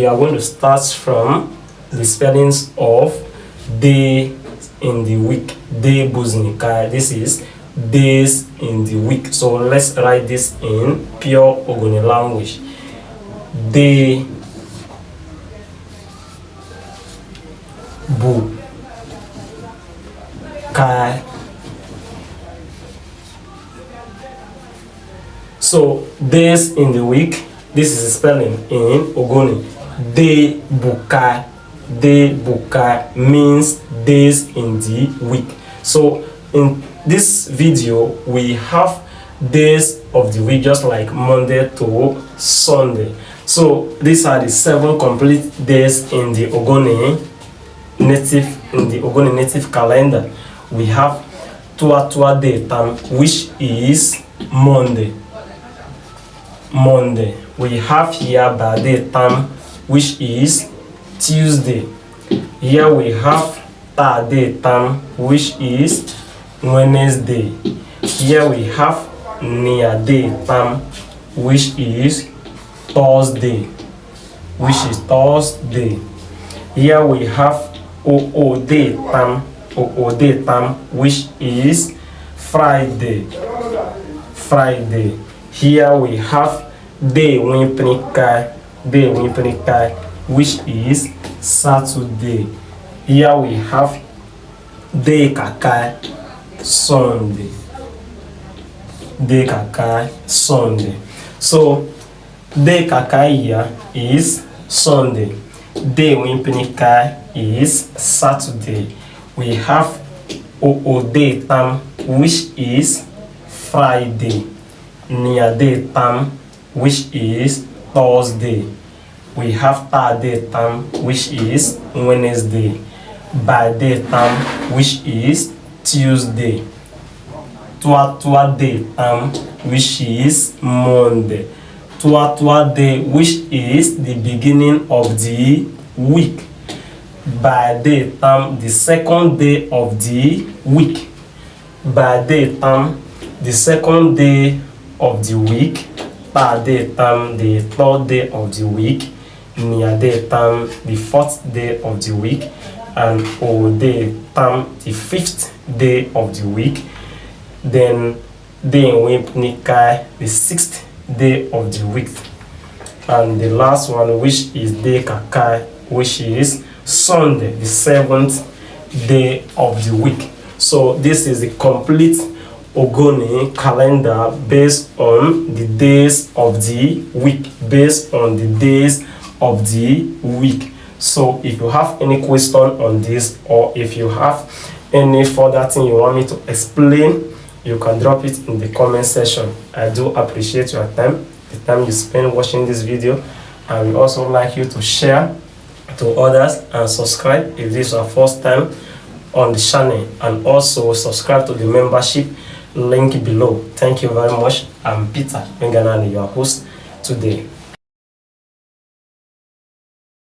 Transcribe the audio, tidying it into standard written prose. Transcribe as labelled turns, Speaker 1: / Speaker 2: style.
Speaker 1: We are going to start from the spellings of day in the week. Day buzinika. This is days in the week. So let's write this in pure Ogoni language. Day bu kai. So days in the week, this is the spelling in Ogoni. Day bukai. Day bukai means days in the week. So in this video we have days of the week, just like Monday to Sunday. So these are the 7 complete days in the Ogoni native calendar. We have Tua day time, which is Monday. We have here Bade time, which is Tuesday. Here we have Thursday time, which is Wednesday. Here we have Day time, which is Thursday. Here we have Day time, which is Friday. Here we have Day Winpenikai, which is Saturday. Here we have Day Kakai, Sunday. So Day Kakai here is Sunday. Day Winpenikai is Saturday. We have Day time, which is Friday. Day time, which is Thursday. We have Thursday time, which is Wednesday. Day time, which is Tuesday. Tua day time, which is Monday. Tua day, which is the beginning of the week. Day time, the second day of the week. Day time, the second day of the week. Day time, the third day of the week. Day time, the fourth day of the week. And Day time, the fifth day of the week. Then Day Winpenikai, the sixth day of the week. And the last one, which is Day Kakai, which is Sunday, the 7th day of the week. So this is the complete Ogoni calendar based on the days of the week. So if you have any question on this, or if you have any further thing you want me to explain, you can drop it in the comment section. I do appreciate your time, the time you spend watching this video. I would also like you to share to others and subscribe if this is your first time on the channel, and also subscribe to the membership link below. Thank you very much. I'm Peter Menganani, your host today.